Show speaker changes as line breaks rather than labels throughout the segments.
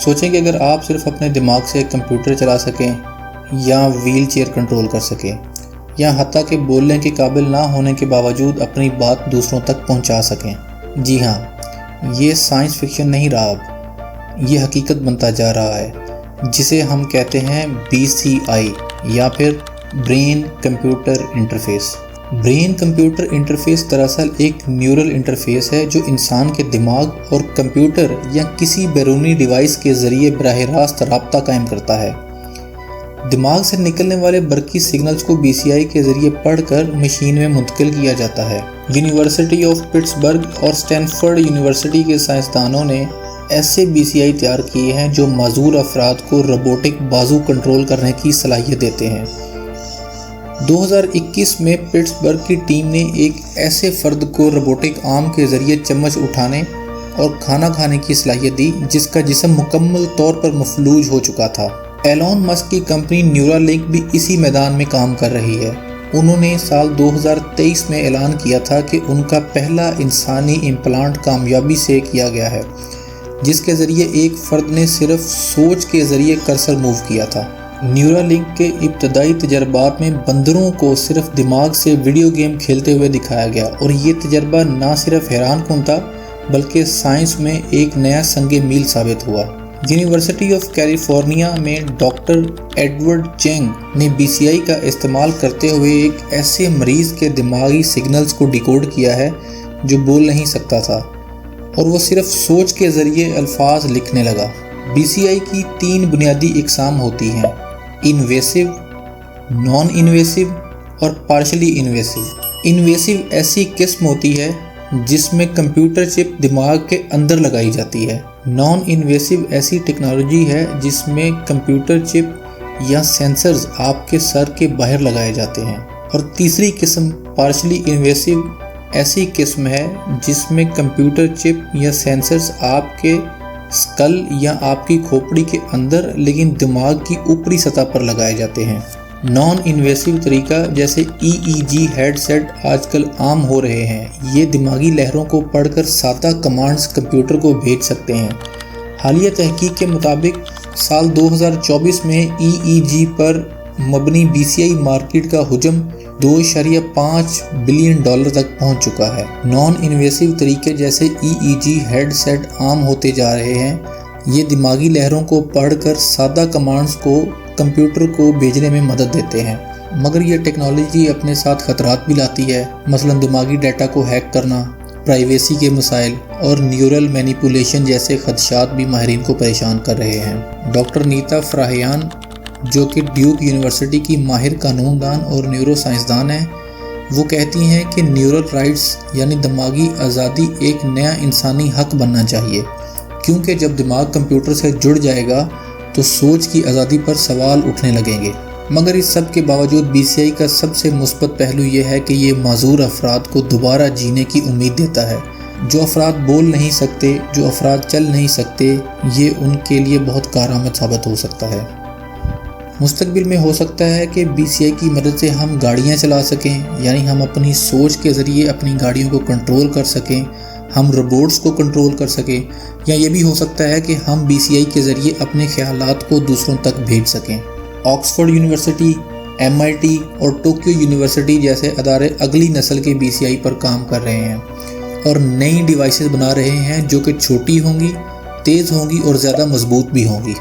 سوچیں کہ اگر آپ صرف اپنے دماغ سے کمپیوٹر چلا سکیں یا ویل چیئر کنٹرول کر سکیں یا حتیٰ کہ بولنے کے قابل نہ ہونے کے باوجود اپنی بات دوسروں تک پہنچا سکیں۔ جی ہاں، یہ سائنس فکشن نہیں رہا، اب یہ حقیقت بنتا جا رہا ہے، جسے ہم کہتے ہیں BCI یا پھر brain computer interface. Brain computer interface دراصل ایک نیورل انٹرفیس ہے جو انسان کے دماغ اور کمپیوٹر یا کسی بیرونی ڈیوائس کے ذریعے براہ راست رابطہ قائم کرتا ہے۔ دماغ سے نکلنے والے برقی سگنلز کو BCI کے ذریعے پڑھ کر مشین میں منتقل کیا جاتا ہے۔ یونیورسٹی آف پٹسبرگ اور اسٹینفورڈ یونیورسٹی کے سائنسدانوں نے ایسے BCI تیار کیے ہیں جو معذور افراد کو روبوٹک بازو کنٹرول کرنے کی صلاحیت دیتے ہیں۔ 2021 میں پٹسبرگ کی ٹیم نے ایک ایسے فرد کو روبوٹک آرم کے ذریعے چمچ اٹھانے اور کھانا کھانے کی صلاحیت دی جس کا جسم مکمل طور پر مفلوج ہو چکا تھا۔ ایلون مسک کی کمپنی نیورالنک بھی اسی میدان میں کام کر رہی ہے۔ انہوں نے سال 2023 میں اعلان کیا تھا کہ ان کا پہلا انسانی امپلانٹ کامیابی سے کیا گیا ہے، جس کے ذریعے ایک فرد نے صرف سوچ کے ذریعے کرسر موو کیا تھا۔ نیورالنک کے ابتدائی تجربات میں بندروں کو صرف دماغ سے ویڈیو گیم کھیلتے ہوئے دکھایا گیا اور یہ تجربہ نہ صرف حیران کن تھا بلکہ سائنس میں ایک نیا سنگ میل ثابت ہوا۔ یونیورسٹی آف کیلیفورنیا میں ڈاکٹر ایڈورڈ چینگ نے BCI کا استعمال کرتے ہوئے ایک ایسے مریض کے دماغی سگنلز کو ڈیکوڈ کیا ہے جو بول نہیں سکتا تھا اور وہ صرف سوچ کے ذریعے الفاظ لکھنے لگا۔ BCI کی 3 بنیادی اقسام ہوتی ہیں: انویسو، نان انویسو اور پارشلی انویسو۔ انویسو ایسی قسم ہوتی ہے جس میں کمپیوٹر چپ دماغ کے اندر لگائی جاتی ہے۔ نان انویسو ایسی ٹیکنالوجی ہے جس میں کمپیوٹر چپ یا سینسرز آپ کے سر کے باہر لگائے جاتے ہیں۔ اور تیسری قسم پارشلی انویسو ایسی قسم ہے جس میں کمپیوٹر چپ یا سینسرز آپ کے اسکل یا آپ کی کھوپڑی کے اندر لیکن دماغ کی اوپری سطح پر لگائے جاتے ہیں۔ نان انویسو طریقہ جیسے EEG ہیڈ سیٹ آج کل عام ہو رہے ہیں۔ یہ دماغی لہروں کو پڑھ کر سادہ کمانڈز کمپیوٹر کو بھیج سکتے ہیں۔ حالیہ تحقیق کے مطابق سال 2024 میں EEG پر مبنی BCI مارکیٹ کا حجم $2.5 بلین تک پہنچ چکا ہے۔ نان انویسو طریقے جیسے EEG ہیڈ سیٹ عام ہوتے جا رہے ہیں۔ یہ دماغی لہروں کو پڑھ کر سادہ کمانڈز کو کمپیوٹر کو بھیجنے میں مدد دیتے ہیں، مگر یہ ٹیکنالوجی اپنے ساتھ خطرات بھی لاتی ہے، مثلا دماغی ڈیٹا کو ہیک کرنا، پرائیویسی کے مسائل اور نیورل مینیپولیشن جیسے خدشات بھی ماہرین کو پریشان کر رہے ہیں۔ ڈاکٹر نیتا فراہیان جو کہ ڈیوک یونیورسٹی کی ماہر قانون دان اور نیورو سائنسدان ہیں، وہ کہتی ہیں کہ نیورل رائٹس یعنی دماغی آزادی ایک نیا انسانی حق بننا چاہیے، کیونکہ جب دماغ کمپیوٹر سے جڑ جائے گا تو سوچ کی آزادی پر سوال اٹھنے لگیں گے۔ مگر اس سب کے باوجود BCI کا سب سے مثبت پہلو یہ ہے کہ یہ معذور افراد کو دوبارہ جینے کی امید دیتا ہے۔ جو افراد بول نہیں سکتے، جو افراد چل نہیں سکتے، یہ ان کے لیے بہت کارآمد ثابت ہو سکتا ہے۔ مستقبل میں ہو سکتا ہے کہ BCI کی مدد سے ہم گاڑیاں چلا سکیں، یعنی ہم اپنی سوچ کے ذریعے اپنی گاڑیوں کو کنٹرول کر سکیں، ہم روبوٹس کو کنٹرول کر سکیں، یا یہ بھی ہو سکتا ہے کہ ہم BCI کے ذریعے اپنے خیالات کو دوسروں تک بھیج سکیں۔ آکسفورڈ یونیورسٹی، MIT اور ٹوکیو یونیورسٹی جیسے ادارے اگلی نسل کے BCI پر کام کر رہے ہیں اور نئی ڈیوائسز بنا رہے ہیں جو کہ چھوٹی ہوں گی، تیز ہوں گی اور زیادہ مضبوط بھی ہوں گی۔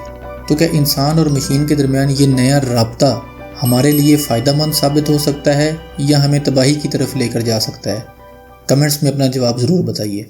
تو کیا انسان اور مشین کے درمیان یہ نیا رابطہ ہمارے لیے فائدہ مند ثابت ہو سکتا ہے یا ہمیں تباہی کی طرف لے کر جا سکتا ہے؟ کمنٹس میں اپنا جواب ضرور بتائیے۔